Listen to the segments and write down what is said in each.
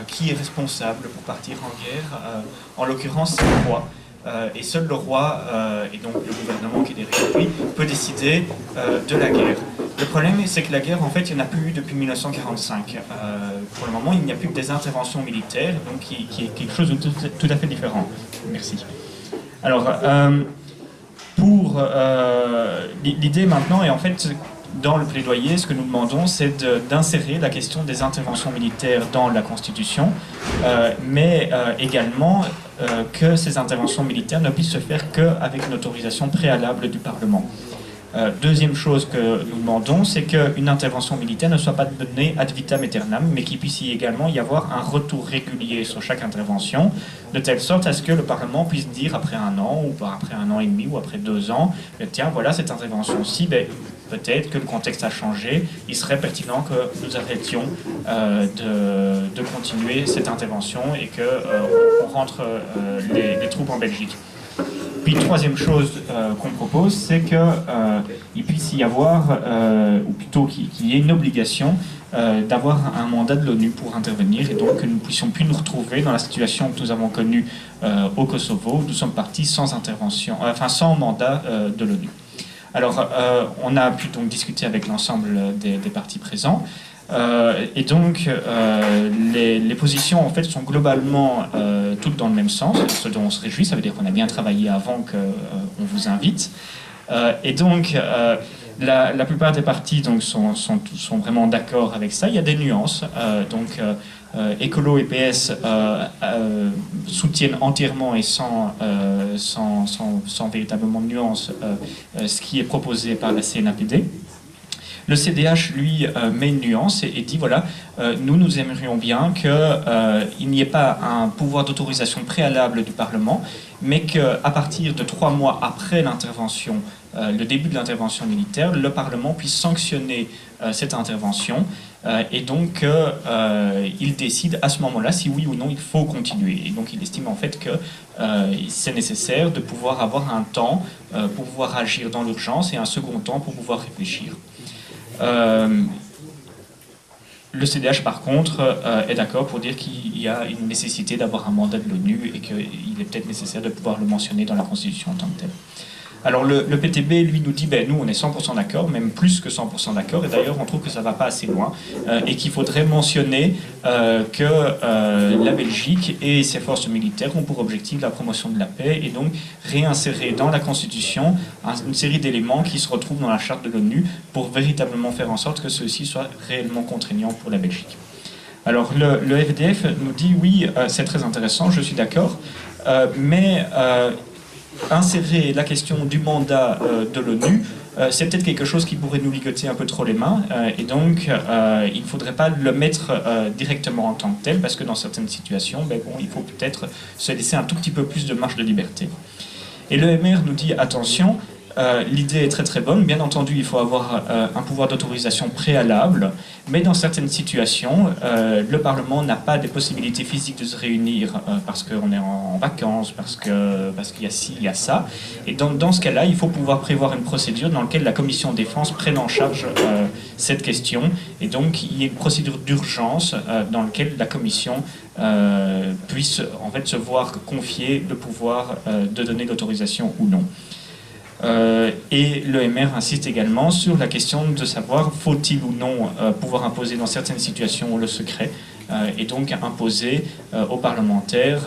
qui est responsable pour partir en guerre. En l'occurrence, c'est le roi. Et seul le roi, et donc le gouvernement qui est derrière lui, peut décider de la guerre. Le problème, c'est que la guerre, en fait, il n'y en a plus eu depuis 1945. Pour le moment, il n'y a plus que des interventions militaires, donc qui est quelque chose de tout à fait différent. Merci. Alors, pour l'idée maintenant est en fait, dans le plaidoyer, ce que nous demandons, c'est d'insérer la question des interventions militaires dans la Constitution, mais également que ces interventions militaires ne puissent se faire qu'avec une autorisation préalable du Parlement. Deuxième chose que nous demandons, c'est qu'une intervention militaire ne soit pas donnée ad vitam aeternam, mais qu'il puisse également y avoir un retour régulier sur chaque intervention, de telle sorte à ce que le Parlement puisse dire après un an, ou après un an et demi, ou après 2 ans, tiens, voilà cette intervention-ci, peut-être que le contexte a changé, il serait pertinent que nous arrêtions de continuer cette intervention et qu'on rentre les troupes en Belgique. Puis, troisième chose qu'on propose, c'est qu'il puisse y avoir, ou plutôt qu'il y ait une obligation d'avoir un mandat de l'ONU pour intervenir, et donc que nous ne puissions plus nous retrouver dans la situation que nous avons connue au Kosovo, où nous sommes partis sans intervention, sans mandat de l'ONU. Alors, on a pu donc discuter avec l'ensemble des partis présents. Et donc, les positions en fait sont globalement toutes dans le même sens, ce dont on se réjouit. Ça veut dire qu'on a bien travaillé avant qu'on vous invite. Et donc, la plupart des partis donc, sont vraiment d'accord avec ça. Il y a des nuances. Écolo et PS soutiennent entièrement et sans véritablement de nuance ce qui est proposé par la CNAPD. Le CDH, lui, met une nuance et dit, voilà, nous aimerions bien qu'il n'y ait pas un pouvoir d'autorisation préalable du Parlement, mais qu'à partir de 3 mois après l'intervention, le début de l'intervention militaire, le Parlement puisse sanctionner cette intervention et donc il décide à ce moment-là si oui ou non il faut continuer. Et donc il estime en fait que c'est nécessaire de pouvoir avoir un temps pour pouvoir agir dans l'urgence et un second temps pour pouvoir réfléchir. Le CDH, par contre, est d'accord pour dire qu'il y a une nécessité d'avoir un mandat de l'ONU et qu'il est peut-être nécessaire de pouvoir le mentionner dans la Constitution en tant que tel. Alors le PTB, lui, nous dit, nous, on est 100% d'accord, même plus que 100% d'accord, et d'ailleurs, on trouve que ça ne va pas assez loin, et qu'il faudrait mentionner que la Belgique et ses forces militaires ont pour objectif la promotion de la paix, et donc réinsérer dans la Constitution une série d'éléments qui se retrouvent dans la charte de l'ONU pour véritablement faire en sorte que ceux-ci soient réellement contraignants pour la Belgique. Alors le FDF nous dit, oui, c'est très intéressant, je suis d'accord, mais insérer la question du mandat de l'ONU, c'est peut-être quelque chose qui pourrait nous ligoter un peu trop les mains, et donc il ne faudrait pas le mettre directement en tant que tel, parce que dans certaines situations, il faut peut-être se laisser un tout petit peu plus de marge de liberté. Et le MR nous dit, attention, l'idée est très très bonne, bien entendu il faut avoir un pouvoir d'autorisation préalable, mais dans certaines situations, le Parlement n'a pas des possibilités physiques de se réunir parce qu'on est en vacances, parce qu'il y a ci, il y a ça, et dans ce cas-là, il faut pouvoir prévoir une procédure dans laquelle la Commission défense prenne en charge cette question, et donc il y a une procédure d'urgence dans laquelle la Commission puisse en fait se voir confier le pouvoir de donner l'autorisation ou non. Et l'EMR insiste également sur la question de savoir faut-il ou non pouvoir imposer dans certaines situations le secret et donc imposer aux parlementaires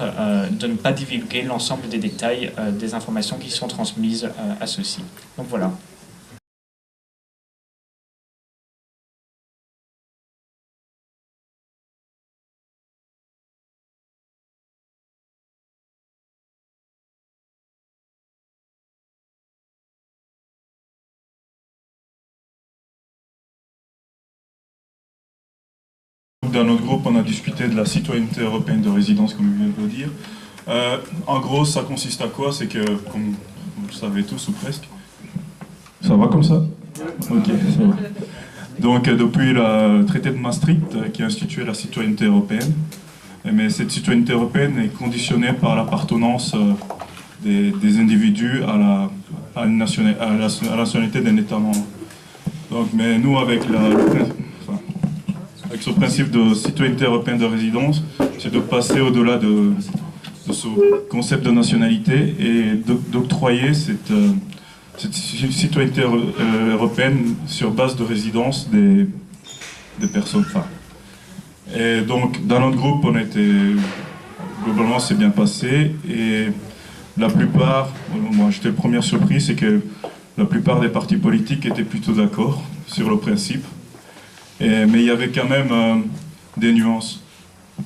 de ne pas divulguer l'ensemble des détails des informations qui sont transmises à ceux-ci. Donc voilà. Dans notre groupe, on a discuté de la citoyenneté européenne de résidence, comme je viens de le dire. En gros, ça consiste à quoi? C'est que, comme vous le savez tous ou presque, ça va comme ça? Ok, ça va. Donc, depuis le traité de Maastricht, qui a institué la citoyenneté européenne, mais cette citoyenneté européenne est conditionnée par l'appartenance des individus à la nationalité d'un État membre. Donc, mais nous, avec avec ce principe de citoyenneté européenne de résidence, c'est de passer au-delà de ce concept de nationalité et d'octroyer cette citoyenneté européenne sur base de résidence des personnes. Enfin, et donc, dans notre groupe, globalement, c'est bien passé. Et la plupart, moi j'étais le premier surpris, c'est que la plupart des partis politiques étaient plutôt d'accord sur le principe. Mais il y avait quand même des nuances.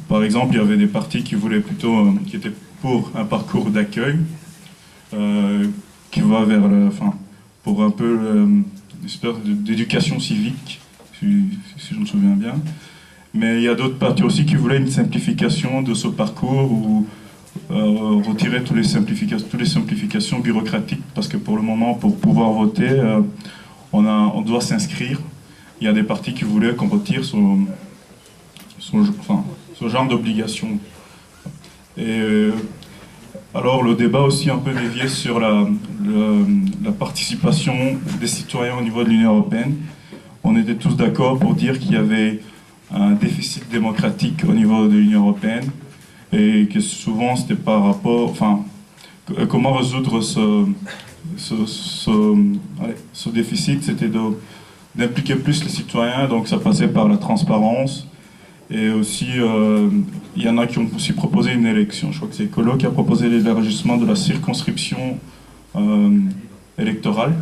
Par exemple, il y avait des partis qui voulaient plutôt, qui étaient pour un parcours d'accueil, qui va vers pour un peu une espèce d'éducation civique, si je me souviens bien. Mais il y a d'autres partis aussi qui voulaient une simplification de ce parcours ou retirer toutes les simplifications bureaucratiques, parce que pour le moment, pour pouvoir voter, on doit s'inscrire. Il y a des partis qui voulaient qu'on retire ce genre d'obligation. Et alors le débat aussi un peu dévié sur la participation des citoyens au niveau de l'Union européenne. On était tous d'accord pour dire qu'il y avait un déficit démocratique au niveau de l'Union européenne et que souvent c'était par rapport, comment résoudre ce déficit, c'était d'impliquer plus les citoyens, donc ça passait par la transparence. Et aussi, il y en a qui ont aussi proposé une élection. Je crois que c'est Écolo qui a proposé l'élargissement de la circonscription électorale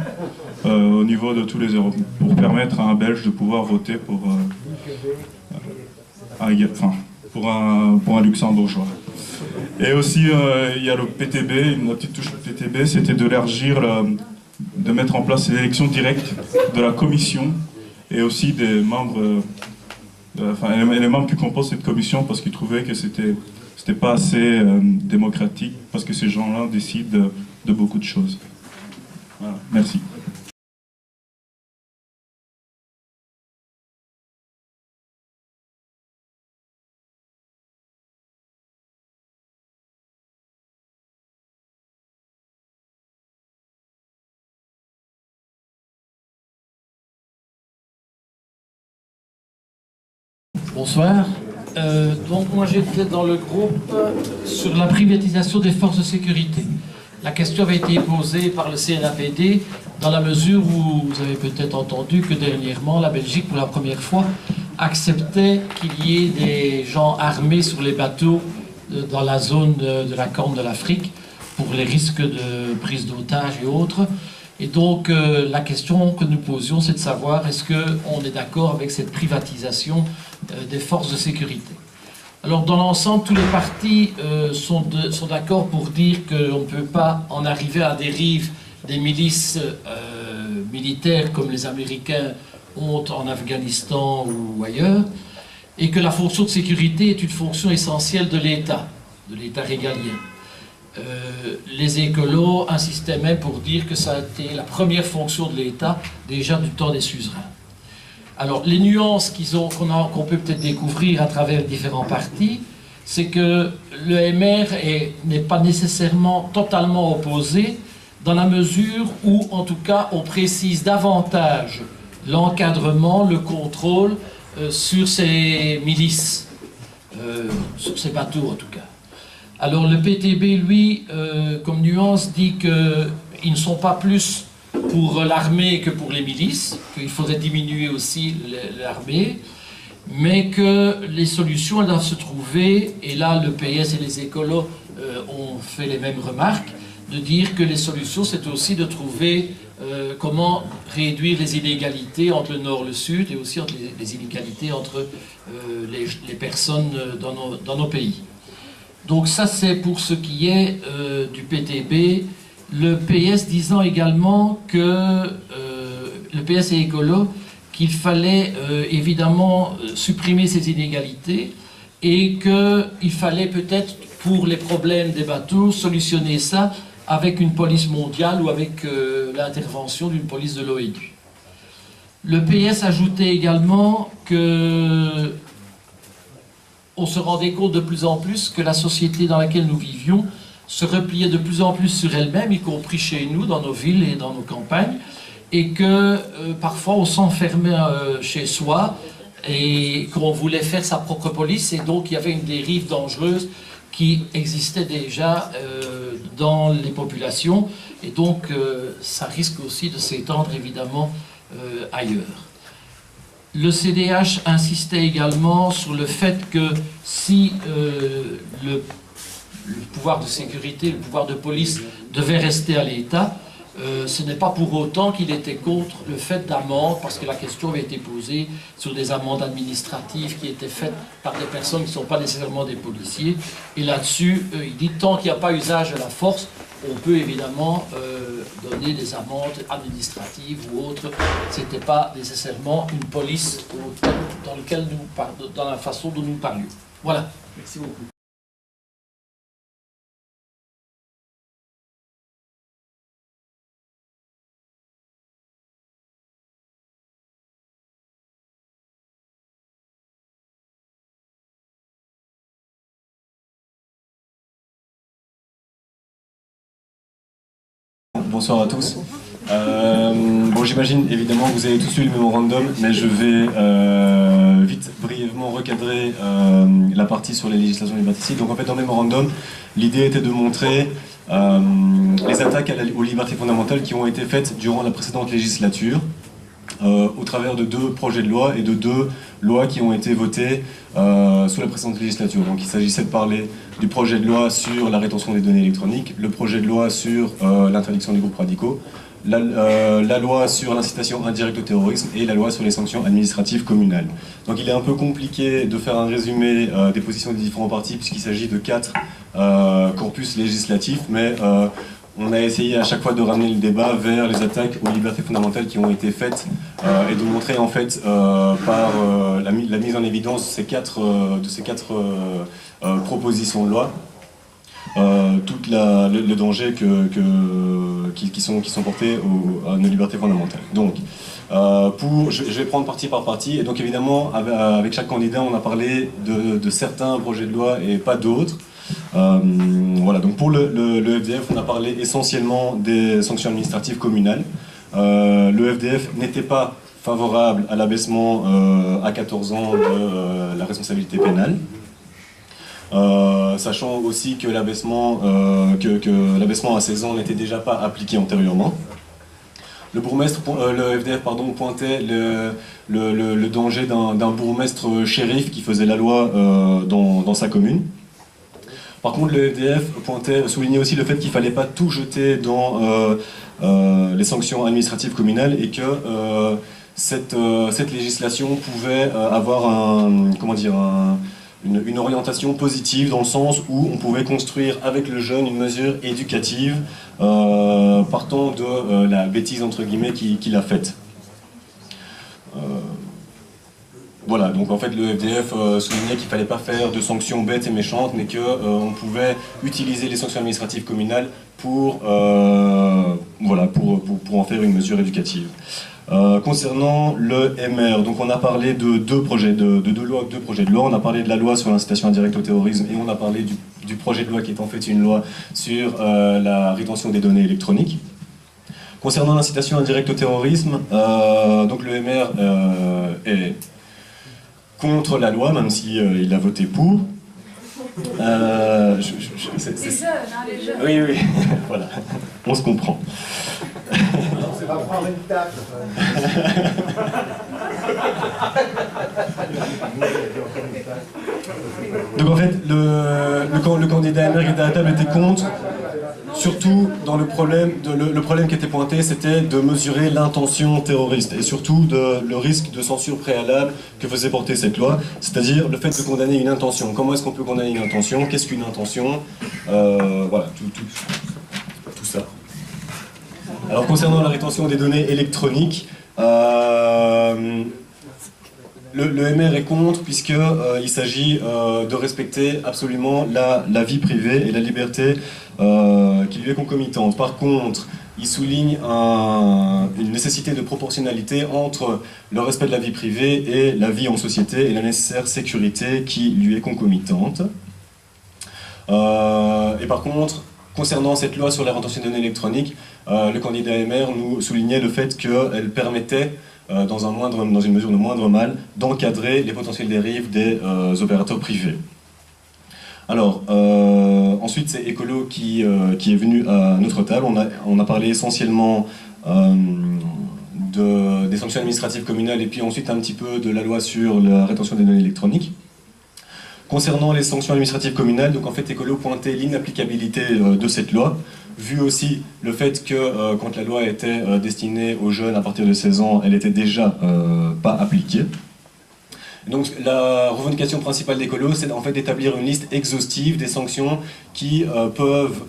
au niveau de tous les Européens, pour permettre à un Belge de pouvoir voter pour un Luxembourgeois. Et aussi, il y a le PTB, la petite touche PTB, c'était de mettre en place l'élection directe de la commission et aussi des membres. Les membres qui composent cette commission, parce qu'ils trouvaient que c'était pas assez démocratique, parce que ces gens-là décident de beaucoup de choses. Voilà, merci. Bonsoir. Donc moi j'étais dans le groupe sur la privatisation des forces de sécurité. La question avait été posée par le CNAPD dans la mesure où vous avez peut-être entendu que dernièrement la Belgique pour la première fois acceptait qu'il y ait des gens armés sur les bateaux dans la zone de la Corne de l'Afrique pour les risques de prise d'otages et autres. Et donc la question que nous posions, c'est de savoir est-ce qu'on est d'accord avec cette privatisation des forces de sécurité. Alors dans l'ensemble, tous les partis sont d'accord pour dire qu'on ne peut pas en arriver à dérive des milices militaires comme les Américains ont en Afghanistan ou ailleurs, et que la fonction de sécurité est une fonction essentielle de l'État régalien. Les écolos insistaient même pour dire que ça a été la première fonction de l'État déjà du temps des suzerains. Alors les nuances qu'on peut peut-être découvrir à travers différents partis, c'est que le MR n'est pas nécessairement totalement opposé dans la mesure où en tout cas on précise davantage l'encadrement, le contrôle sur ces milices, sur ces bateaux en tout cas. Alors le PTB, lui, comme nuance, dit qu'ils ne sont pas plus pour l'armée que pour les milices, qu'il faudrait diminuer aussi l'armée, mais que les solutions elles doivent se trouver, et là le PS et les écolos ont fait les mêmes remarques, de dire que les solutions c'est aussi de trouver comment réduire les inégalités entre le nord et le sud, et aussi entre les inégalités entre les personnes dans nos pays. Donc ça c'est pour ce qui est du PTB, le PS disant également que le PS et écolo qu'il fallait évidemment supprimer ces inégalités et qu'il fallait peut-être pour les problèmes des bateaux solutionner ça avec une police mondiale ou avec l'intervention d'une police de l'ONU. Le PS ajoutait également que on se rendait compte de plus en plus que la société dans laquelle nous vivions se repliait de plus en plus sur elle-même, y compris chez nous, dans nos villes et dans nos campagnes, et que parfois on s'enfermait chez soi et qu'on voulait faire sa propre police, et donc il y avait une dérive dangereuse qui existait déjà dans les populations, et donc ça risque aussi de s'étendre évidemment ailleurs. Le CDH insistait également sur le fait que si le pouvoir de sécurité, le pouvoir de police devait rester à l'État, ce n'est pas pour autant qu'il était contre le fait d'amendes, parce que la question avait été posée sur des amendes administratives qui étaient faites par des personnes qui ne sont pas nécessairement des policiers. Et là-dessus, il dit tant qu'il n'y a pas usage de la force, on peut évidemment donner des amendes administratives ou autres. Ce n'était pas nécessairement une police dans la façon dont nous parlions. Voilà. Merci beaucoup. Bonsoir à tous. Bon, j'imagine évidemment que vous avez tous lu le mémorandum, mais je vais vite, brièvement recadrer la partie sur les législations liberticides. Donc en fait, dans le mémorandum, l'idée était de montrer les attaques aux libertés fondamentales qui ont été faites durant la précédente législature, au travers de 2 projets de loi et de 2 lois qui ont été votées sous la précédente législature. Donc il s'agissait de parler du projet de loi sur la rétention des données électroniques, le projet de loi sur l'interdiction des groupes radicaux, la loi sur l'incitation indirecte au terrorisme et la loi sur les sanctions administratives communales. Donc il est un peu compliqué de faire un résumé des positions des différents partis puisqu'il s'agit de 4 corpus législatifs, mais on a essayé à chaque fois de ramener le débat vers les attaques aux libertés fondamentales qui ont été faites et de montrer en fait par la mise en évidence de ces quatre propositions de loi tout le danger qui sont portés à nos libertés fondamentales. Donc, je vais prendre partie par partie, et donc évidemment avec chaque candidat on a parlé de certains projets de loi et pas d'autres. Voilà, donc pour le FDF, on a parlé essentiellement des sanctions administratives communales. Le FDF n'était pas favorable à l'abaissement à 14 ans de la responsabilité pénale, sachant aussi que l'abaissement à 16 ans n'était déjà pas appliqué antérieurement. Le FDF pointait le danger d'un bourgmestre shérif qui faisait la loi dans sa commune. Par contre, le FDF soulignait aussi le fait qu'il ne fallait pas tout jeter dans les sanctions administratives communales et que cette législation pouvait avoir une orientation positive dans le sens où on pouvait construire avec le jeune une mesure éducative partant de la bêtise entre guillemets qu'il a faite. Voilà, donc en fait le FDF soulignait qu'il ne fallait pas faire de sanctions bêtes et méchantes, mais qu'on pouvait utiliser les sanctions administratives communales pour en faire une mesure éducative. Concernant le MR, donc on a parlé de deux projets de loi. On a parlé de la loi sur l'incitation indirecte au terrorisme et on a parlé du projet de loi qui est en fait une loi sur la rétention des données électroniques. Concernant l'incitation indirecte au terrorisme, donc le MR est contre la loi, même si il a voté pour. Les jeunes, hein, les jeunes. Oui, voilà, on se comprend. C'est pas prendre une table. Donc en fait, le candidat MR qui était à la table était contre, surtout dans le problème qui était pointé, c'était de mesurer l'intention terroriste et surtout le risque de censure préalable que faisait porter cette loi, c'est-à-dire le fait de condamner une intention. Comment est-ce qu'on peut condamner une intention? Qu'est-ce qu'une intention? Voilà, tout ça. Alors concernant la rétention des données électroniques, le MR est contre puisqu'il s'agit de respecter absolument la vie privée et la liberté qui lui est concomitante. Par contre, il souligne une nécessité de proportionnalité entre le respect de la vie privée et la vie en société et la nécessaire sécurité qui lui est concomitante. Et par contre, concernant cette loi sur la rétention des données électroniques, le candidat MR nous soulignait le fait qu'elle permettait dans une mesure de moindre mal, d'encadrer les potentielles dérives des opérateurs privés. Alors, ensuite, c'est Ecolo qui est venu à notre table. On a parlé essentiellement des sanctions administratives communales et puis ensuite un petit peu de la loi sur la rétention des données électroniques. Concernant les sanctions administratives communales, donc en fait Ecolo pointait l'inapplicabilité de cette loi, vu aussi le fait que quand la loi était destinée aux jeunes à partir de 16 ans, elle était déjà pas appliquée. Donc la revendication principale d'Ecolo, c'est en fait d'établir une liste exhaustive des sanctions qui peuvent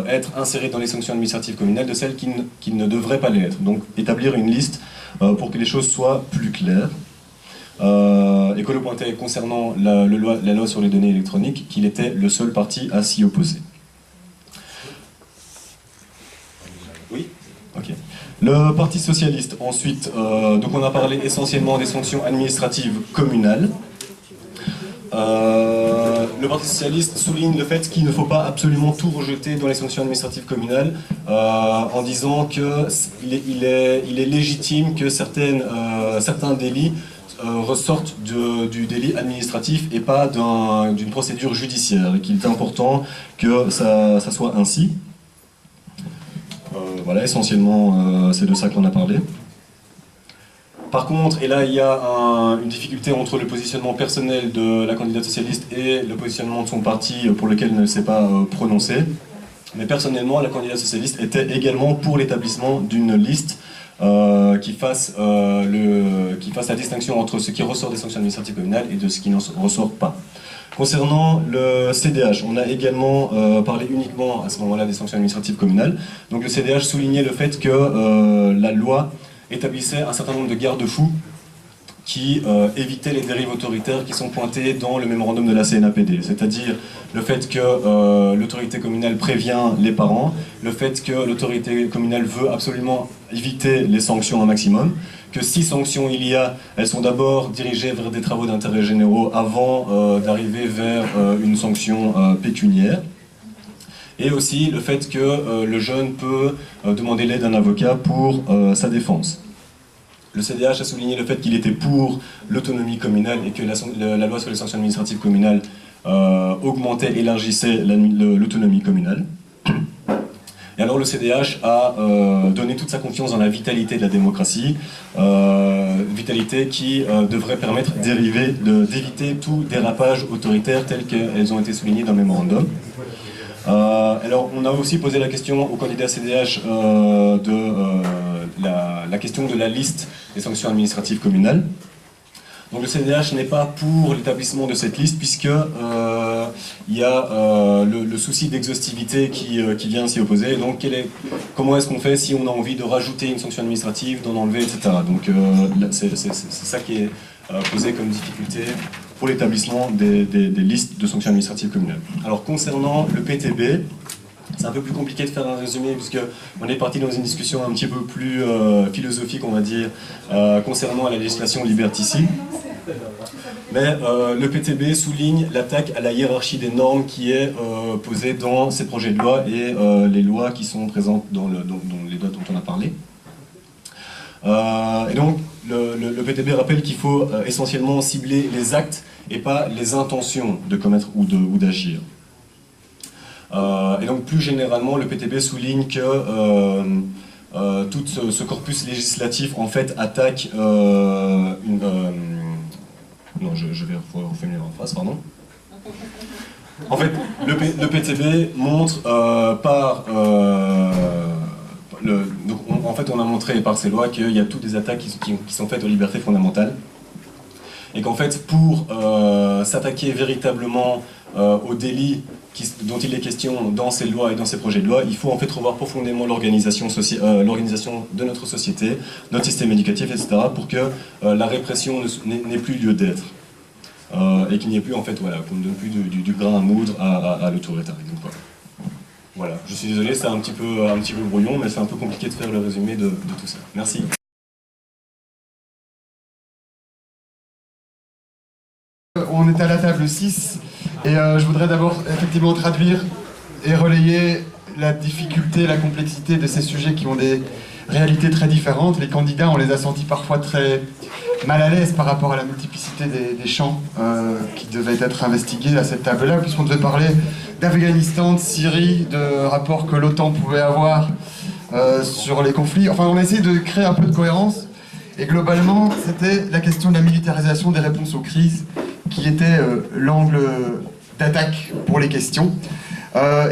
être insérées dans les sanctions administratives communales de celles qui ne devraient pas l'être. Donc établir une liste pour que les choses soient plus claires. Ecolo pointait concernant la loi sur les données électroniques qu'il était le seul parti à s'y opposer. Oui ? Ok. Le Parti Socialiste, ensuite, donc on a parlé essentiellement des sanctions administratives communales. Le Parti Socialiste souligne le fait qu'il ne faut pas absolument tout rejeter dans les sanctions administratives communales en disant qu'il est légitime que certains délits ressortent du délit administratif et pas d'une procédure judiciaire, et qu'il est important que ça soit ainsi. Voilà, essentiellement, c'est de ça qu'on a parlé. Par contre, et là il y a une difficulté entre le positionnement personnel de la candidate socialiste et le positionnement de son parti pour lequel elle ne s'est pas prononcée. Mais personnellement, la candidate socialiste était également pour l'établissement d'une liste qui fasse la distinction entre ce qui ressort des sanctions administratives communales et de ce qui n'en ressort pas. Concernant le CDH, on a également parlé uniquement à ce moment-là des sanctions administratives communales. Donc le CDH soulignait le fait que la loi établissait un certain nombre de garde-fous qui évitaient les dérives autoritaires qui sont pointées dans le mémorandum de la CNAPD. C'est-à-dire le fait que l'autorité communale prévient les parents, le fait que l'autorité communale veut absolument éviter les sanctions un maximum, que si sanctions il y a, elles sont d'abord dirigées vers des travaux d'intérêt généraux avant d'arriver vers une sanction pécuniaire. Et aussi le fait que le jeune peut demander l'aide d'un avocat pour sa défense. Le CDH a souligné le fait qu'il était pour l'autonomie communale et que la loi sur les sanctions administratives communales augmentait, élargissait l'autonomie communale. Et alors le CDH a donné toute sa confiance dans la vitalité de la démocratie, vitalité qui devrait permettre d'éviter tout dérapage autoritaire tel qu'elles ont été soulignées dans le mémorandum. Alors on a aussi posé la question au candidat CDH la question de la liste des sanctions administratives communales. Donc le CDH n'est pas pour l'établissement de cette liste puisque il y a le souci d'exhaustivité qui vient s'y opposer. Donc comment est-ce qu'on fait si on a envie de rajouter une sanction administrative, d'en enlever, etc. Donc c'est ça qui est posé comme difficulté pour l'établissement des listes de sanctions administratives communales. Alors concernant le PTB, c'est un peu plus compliqué de faire un résumé puisque on est parti dans une discussion un petit peu plus philosophique, on va dire, concernant la législation liberticide. Mais le PTB souligne l'attaque à la hiérarchie des normes qui est posée dans ces projets de loi et les lois qui sont présentes dans les lois dont on a parlé. Et donc le PTB rappelle qu'il faut essentiellement cibler les actes et pas les intentions de commettre ou d'agir. Et donc plus généralement, le PTB souligne que tout ce corpus législatif en fait attaque non, je vais reformuler en phrase, pardon. En fait, le PTB montre donc en fait, on a montré par ces lois qu'il y a toutes des attaques qui sont faites aux libertés fondamentales. Et qu'en fait, pour s'attaquer véritablement aux délits dont il est question dans ces lois et dans ces projets de loi, il faut en fait revoir profondément l'organisation de notre société, notre système éducatif, etc., pour que la répression n'ait plus lieu d'être. Et qu'il n'y ait plus, en fait, voilà, qu'on ne donne plus du grain à moudre à l'autoritarisme. Voilà, je suis désolé, c'est un petit peu brouillon, mais c'est un peu compliqué de faire le résumé de tout ça. Merci. On est à la table 6 et je voudrais d'abord effectivement traduire et relayer la difficulté, la complexité de ces sujets qui ont des réalités très différentes. Les candidats, on les a sentis parfois très mal à l'aise par rapport à la multiplicité des champs qui devaient être investigués à cette table-là, puisqu'on devait parler d'Afghanistan, de Syrie, de rapports que l'OTAN pouvait avoir sur les conflits. Enfin, on a essayé de créer un peu de cohérence. Et globalement, c'était la question de la militarisation des réponses aux crises qui était l'angle d'attaque pour les questions.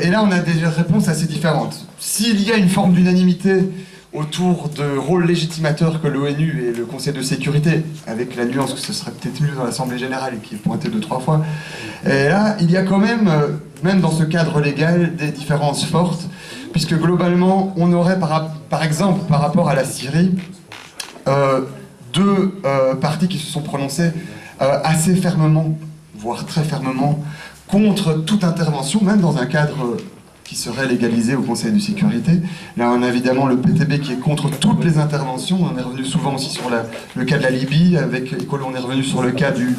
Et là, on a des réponses assez différentes. S'il y a une forme d'unanimité autour de rôles légitimateurs que l'ONU et le Conseil de sécurité, avec la nuance que ce serait peut-être mieux dans l'Assemblée générale, qui est pointée 2-3 fois, et là, il y a quand même, même dans ce cadre légal, des différences fortes, puisque globalement, on aurait, par exemple, par rapport à la Syrie, deux partis qui se sont prononcés assez fermement, voire très fermement, contre toute intervention, même dans un cadre qui serait légalisé au Conseil de sécurité. Là, on a évidemment le PTB qui est contre toutes les interventions. On est revenu souvent aussi sur le cas de la Libye. Avec Écolo, on est revenu sur le cas du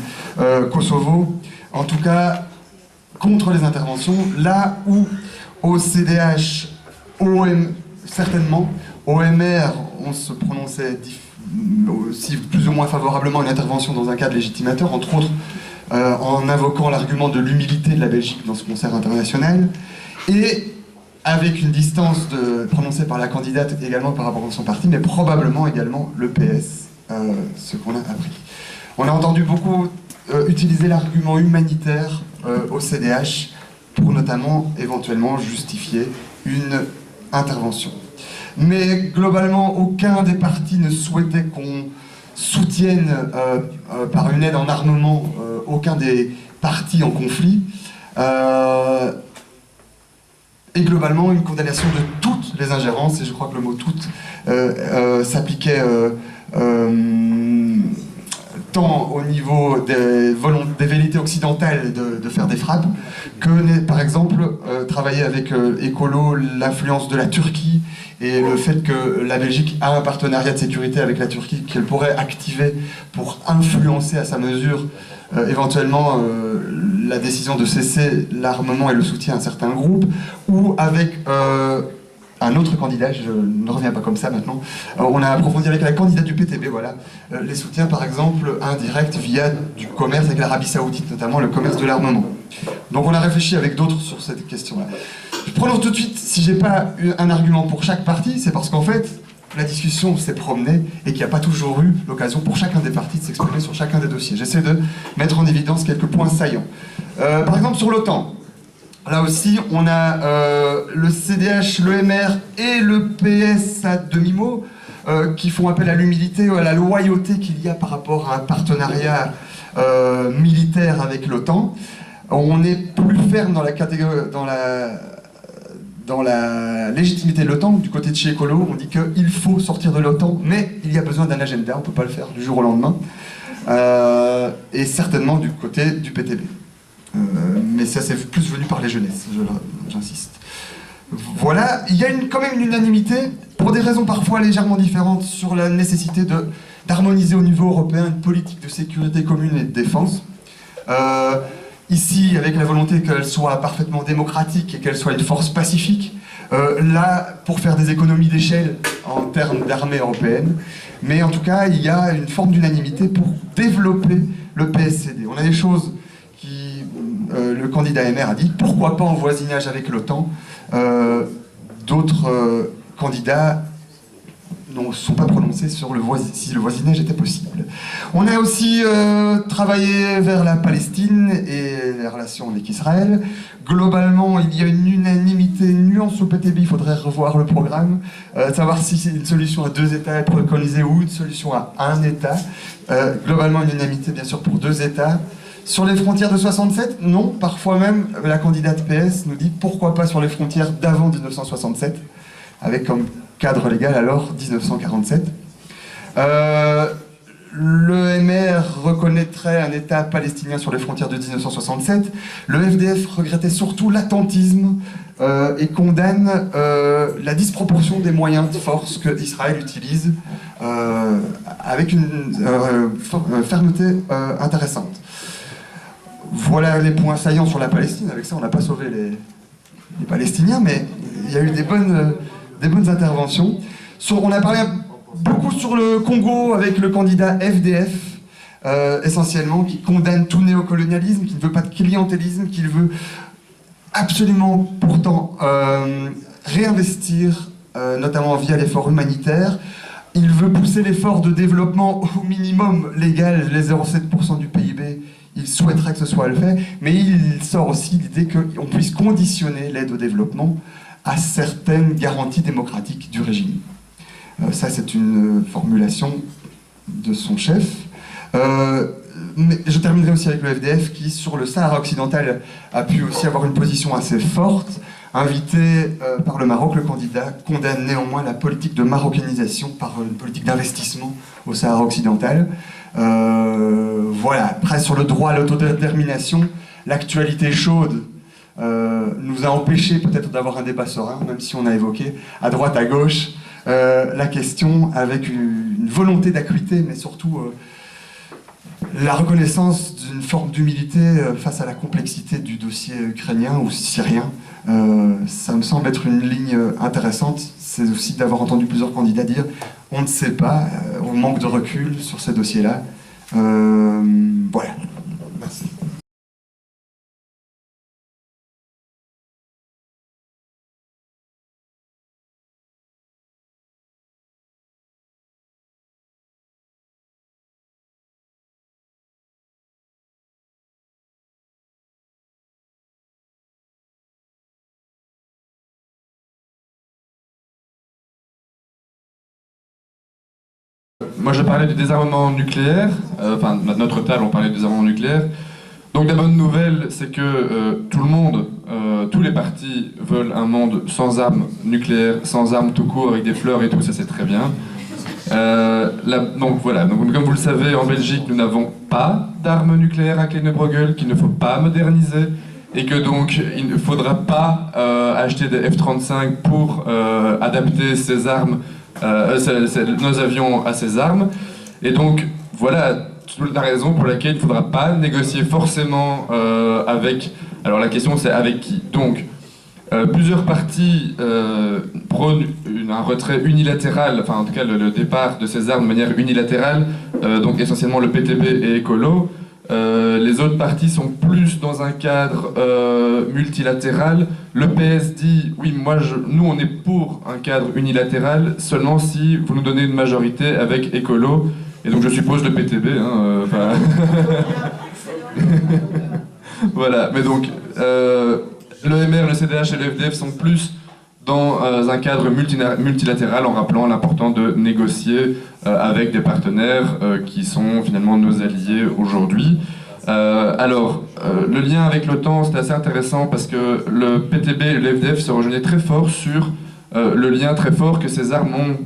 Kosovo. En tout cas, contre les interventions. Là où au CDH, certainement, au MR, on se prononçait aussi plus ou moins favorablement à une intervention dans un cadre légitimateur, entre autres en invoquant l'argument de l'humilité de la Belgique dans ce concert international, et avec une distance prononcée par la candidate également par rapport à son parti, mais probablement également le PS, ce qu'on a appris. On a entendu beaucoup utiliser l'argument humanitaire au CDH pour notamment éventuellement justifier une intervention. Mais globalement, aucun des partis ne souhaitait qu'on soutienne par une aide en armement aucun des partis en conflit. Et globalement, une condamnation de toutes les ingérences, et je crois que le mot « toutes » s'appliquait tant au niveau des velléités occidentales de faire des frappes, que par exemple travailler avec Écolo l'influence de la Turquie et le fait que la Belgique a un partenariat de sécurité avec la Turquie qu'elle pourrait activer pour influencer à sa mesure éventuellement la décision de cesser l'armement et le soutien à certains groupes, ou avec un autre candidat, je ne reviens pas comme ça maintenant, on a approfondi avec la candidate du PTB, voilà, les soutiens par exemple indirects via du commerce avec l'Arabie Saoudite, notamment le commerce de l'armement. Donc on a réfléchi avec d'autres sur cette question-là. Je prononce tout de suite, si j'ai pas un argument pour chaque parti, c'est parce qu'en fait, la discussion s'est promenée et qu'il n'y a pas toujours eu l'occasion pour chacun des partis de s'exprimer sur chacun des dossiers. J'essaie de mettre en évidence quelques points saillants. Par exemple sur l'OTAN. Là aussi, on a le CDH, le MR et le PS à demi-mot qui font appel à l'humilité, à la loyauté qu'il y a par rapport à un partenariat militaire avec l'OTAN. On est plus ferme dans la catégorie, dans la légitimité de l'OTAN. Du côté de chez Écolo, on dit qu'il faut sortir de l'OTAN, mais il y a besoin d'un agenda, on ne peut pas le faire du jour au lendemain. Et certainement du côté du PTB. Mais ça c'est plus venu par les jeunesses, j'insiste. Voilà, il y a quand même une unanimité, pour des raisons parfois légèrement différentes, sur la nécessité d'harmoniser au niveau européen une politique de sécurité commune et de défense. Ici, avec la volonté qu'elle soit parfaitement démocratique et qu'elle soit une force pacifique, là, pour faire des économies d'échelle en termes d'armée européenne. Mais en tout cas, il y a une forme d'unanimité pour développer le PSCD. On a des choses le candidat MR a dit, pourquoi pas en voisinage avec l'OTAN. D'autres candidats ne sont pas prononcés sur si le voisinage était possible. On a aussi travaillé vers la Palestine et les relations avec Israël. Globalement, il y a une unanimité, une nuance au PTB, il faudrait revoir le programme, savoir si c'est une solution à 2 États est préconisée ou une solution à 1 État. Globalement, une unanimité, bien sûr, pour 2 États. Sur les frontières de 67, non. Parfois même, la candidate PS nous dit pourquoi pas sur les frontières d'avant 1967, avec comme cadre légal alors 1947. Le MR reconnaîtrait un État palestinien sur les frontières de 1967. Le FDF regrettait surtout l'attentisme et condamne la disproportion des moyens de force que Israël utilise avec une fermeté intéressante. Voilà les points saillants sur la Palestine. Avec ça, on n'a pas sauvé les Palestiniens, mais il y a eu des bonnes interventions. On a parlé beaucoup sur le Congo avec le candidat FDF, essentiellement, qui condamne tout néocolonialisme, qui ne veut pas de clientélisme, qui veut absolument pourtant réinvestir, notamment via l'effort humanitaire. Il veut pousser l'effort de développement au minimum légal, les 0,7% du PIB. Il souhaiterait que ce soit le fait, mais il sort aussi l'idée qu'on puisse conditionner l'aide au développement à certaines garanties démocratiques du régime. Ça, c'est une formulation de son chef. Mais je terminerai aussi avec le FDF qui, sur le Sahara occidental, a pu aussi avoir une position assez forte. Invité par le Maroc, le candidat condamne néanmoins la politique de marocanisation par une politique d'investissement au Sahara occidental. Voilà. Après, sur le droit à l'autodétermination, l'actualité chaude nous a empêché peut-être d'avoir un débat serein, même si on a évoqué à droite, à gauche, la question avec une volonté d'acuité, mais surtout la reconnaissance d'une forme d'humilité face à la complexité du dossier ukrainien ou syrien. Ça me semble être une ligne intéressante. C'est aussi d'avoir entendu plusieurs candidats dire on ne sait pas, on manque de recul sur ces dossiers-là. Voilà. Merci. Moi, je parlais du désarmement nucléaire. Enfin, à notre table, on parlait du désarmement nucléaire. Donc, la bonne nouvelle, c'est que tout le monde, tous les partis veulent un monde sans armes nucléaires, sans armes tout court, avec des fleurs et tout, ça c'est très bien. Donc voilà, donc, comme vous le savez, en Belgique, nous n'avons pas d'armes nucléaires à Kleine-Brogel, qu'il ne faut pas moderniser, et que donc il ne faudra pas acheter des F-35 pour adapter ces armes, nos avions à ces armes. Et donc voilà la raison pour laquelle il ne faudra pas négocier forcément avec... Alors la question c'est avec qui. Donc plusieurs partis prônent un retrait unilatéral, enfin en tout cas le départ de ces armes de manière unilatérale, donc essentiellement le PTB et Écolo. Les autres partis sont plus dans un cadre multilatéral. Le PS dit, oui, nous on est pour un cadre unilatéral, seulement si vous nous donnez une majorité avec Écolo, et donc je suppose le PTB. Voilà, mais donc l'EMR, le CDH et le FDF sont plus dans un cadre multilatéral en rappelant l'importance de négocier avec des partenaires qui sont finalement nos alliés aujourd'hui. Le lien avec l'OTAN, c'était assez intéressant parce que le PTB et le FDF se rejoignaient très fort sur le lien très fort que ces armes ont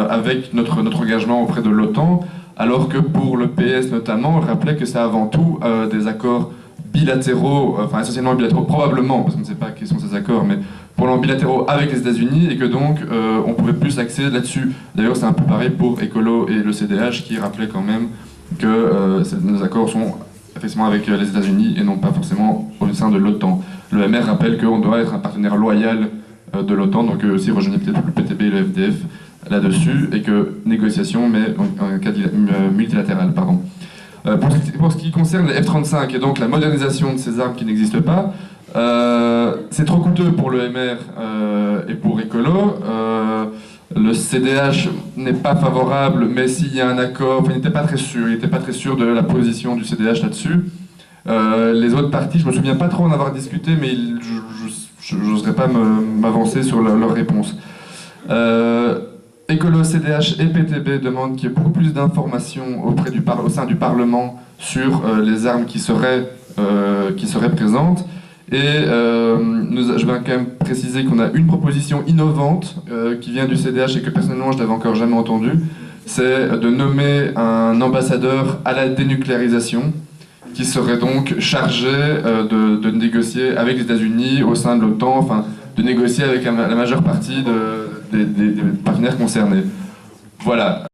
avec notre engagement auprès de l'OTAN, alors que pour le PS notamment, on rappelait que c'est avant tout des accords bilatéraux, enfin essentiellement bilatéraux probablement, parce qu'on ne sait pas quels sont ces accords, mais probablement bilatéraux avec les États-Unis, et que donc on pouvait plus axer là-dessus. D'ailleurs c'est un peu pareil pour Écolo et le CDH qui rappelaient quand même que nos accords sont effectivement avec les États-Unis et non pas forcément au sein de l'OTAN. Le MR rappelle qu'on doit être un partenaire loyal de l'OTAN, donc aussi rejoignez peut-être le PTB et le FDF là-dessus, et que négociation, mais en un cadre multilatéral, pardon. Pour ce qui concerne les F-35 et donc la modernisation de ces armes qui n'existent pas, c'est trop coûteux pour le MR et pour Écolo. Le CDH n'est pas favorable, mais s'il y a un accord, enfin, il n'était pas très sûr de la position du CDH là-dessus. Les autres partis, je me souviens pas trop en avoir discuté, mais je n'oserais pas m'avancer sur leur réponse. Écolo, CDH et PTB demandent qu'il y ait beaucoup plus d'informations au sein du Parlement sur les armes qui seraient présentes. Et je vais quand même préciser qu'on a une proposition innovante qui vient du CDH et que personnellement je n'avais encore jamais entendue. C'est de nommer un ambassadeur à la dénucléarisation qui serait donc chargé de négocier avec les États-Unis au sein de l'OTAN, enfin de négocier avec la majeure partie des partenaires concernés. Voilà.